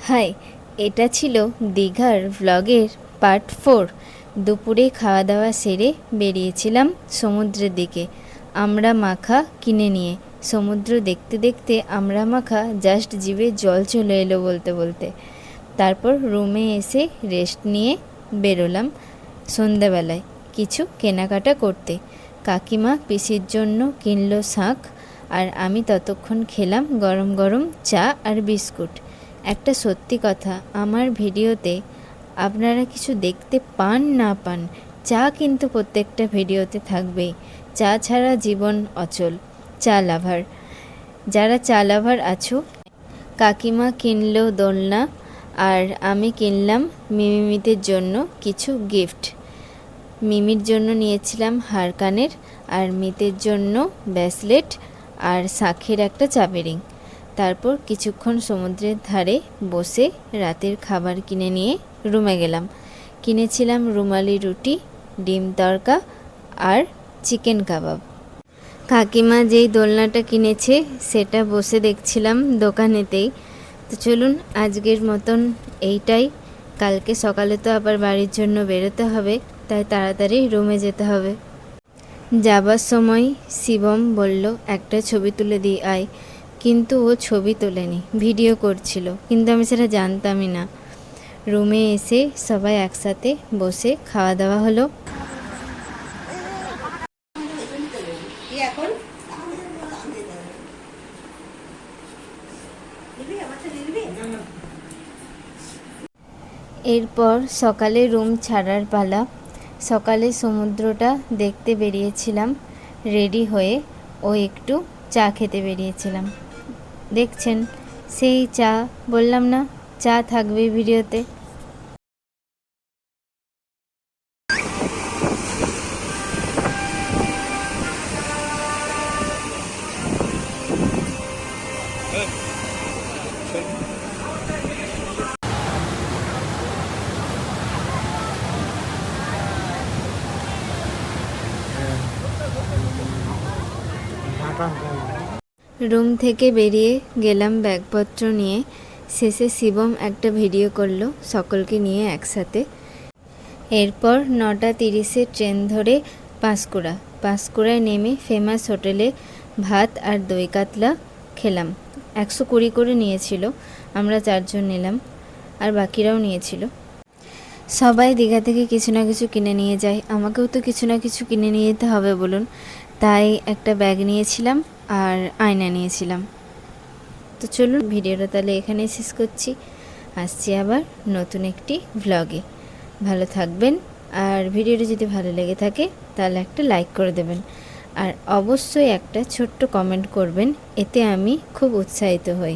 High, এটা ছিল দীঘার ভ্লগের পার্ট 4। দুপুরে খাওয়া দাওয়া সেরে বেরিয়েছিলাম সমুদ্রের দিকে আমড়া মাখা কিনে নিয়ে। সমুদ্র দেখতে দেখতে আমড়া মাখা জাস্ট জিভে জল চলে এলো বলতে বলতে। তারপর রুমে এসে রেস্ট নিয়ে বেরোলাম সন্ধ্যাবেলায় কিছু কেনাকাটা করতে। কাকিমা পিসির জন্য কিনলো শাঁখ, আর আমি ততক্ষণ খেলাম গরম গরম চা আর বিস্কুট। একটা সত্যি কথা, আমার ভিডিওতে আপনারা কিছু দেখতে পান না পান, চা কিন্তু প্রত্যেকটা ভিডিওতে থাকবেই। চা ছাড়া জীবন অচল। চা লাভার, যারা চা লাভার আছো, কাকিমা কিনলো দোলনা আর আমি কিনলাম মিমিমিদের জন্য কিছু গিফট। মিমির জন্য নিয়েছিলাম হার কানের, আর মিতের জন্য ব্রেসলেট আর শাঁখের একটা চাবি রিং। তারপর কিছুক্ষণ সমুদ্রের ধারে বসে রাতের খাবার কিনে নিয়ে রুমে গেলাম। কিনেছিলাম রুমালি রুটি, ডিম তড়কা আর চিকেন কাবাব। কাকিমা যেই দোলনাটা কিনেছে সেটা বসে দেখছিলাম দোকানেতেই। তো চলুন, আজকের মতন এইটাই। কালকে সকালে তো আবার বাড়ির জন্য বেরোতে হবে, তাই তাড়াতাড়ি রুমে যেতে হবে। যাবার সময় শিবম বলল একটা ছবি তুলে দিই আয়, কিন্তু ও ছবি তোলেনি, ভিডিও করছিল, কিন্তু আমি সেটা জানতামই না। রুমে এসে সবাই একসাথে বসে খাওয়া দাওয়া হলো। এরপর সকালে রুম ছাড়ার পালা। সকালে সমুদ্রটা দেখতে বেরিয়েছিলাম রেডি হয়ে, ও একটু চা খেতে বেরিয়েছিলাম। দেখছেন সেই চা, বললাম না চা থাকবে ভিডিওতে। রুম থেকে বেরিয়ে গেলাম ব্যাগপত্র নিয়ে। শেষে শিবম একটা ভিডিও করলো সকলকে নিয়ে একসাথে। এরপর 9:30 ট্রেন ধরে পাঁশকুড়ায় নেমে ফেমাস হোটেলে ভাত আর দই কাতলা খেলাম। 120 করে নিয়েছিল, আমরা 4 জন নিলাম, আর বাকিরাও নিয়েছিল। সবাই দীঘা থেকে কিছু না কিছু কিনে নিয়ে যায়, আমাকেও তো কিছু না কিছু কিনে নিয়ে যেতে হবে বলুন। তাই একটা ব্যাগ নিয়েছিলাম আর আয়না নিয়েছিলাম। তো চলুন, ভিডিওটা তাহলে এখানেই শেষ করছি। আসছি আবার নতুন একটি ভ্লগে। ভালো থাকবেন, আর ভিডিওটা যদি ভালো লেগে থাকে তাহলে একটা লাইক করে দেবেন, আর অবশ্যই একটা ছোট্ট কমেন্ট করবেন, এতে আমি খুব উৎসাহিত হই।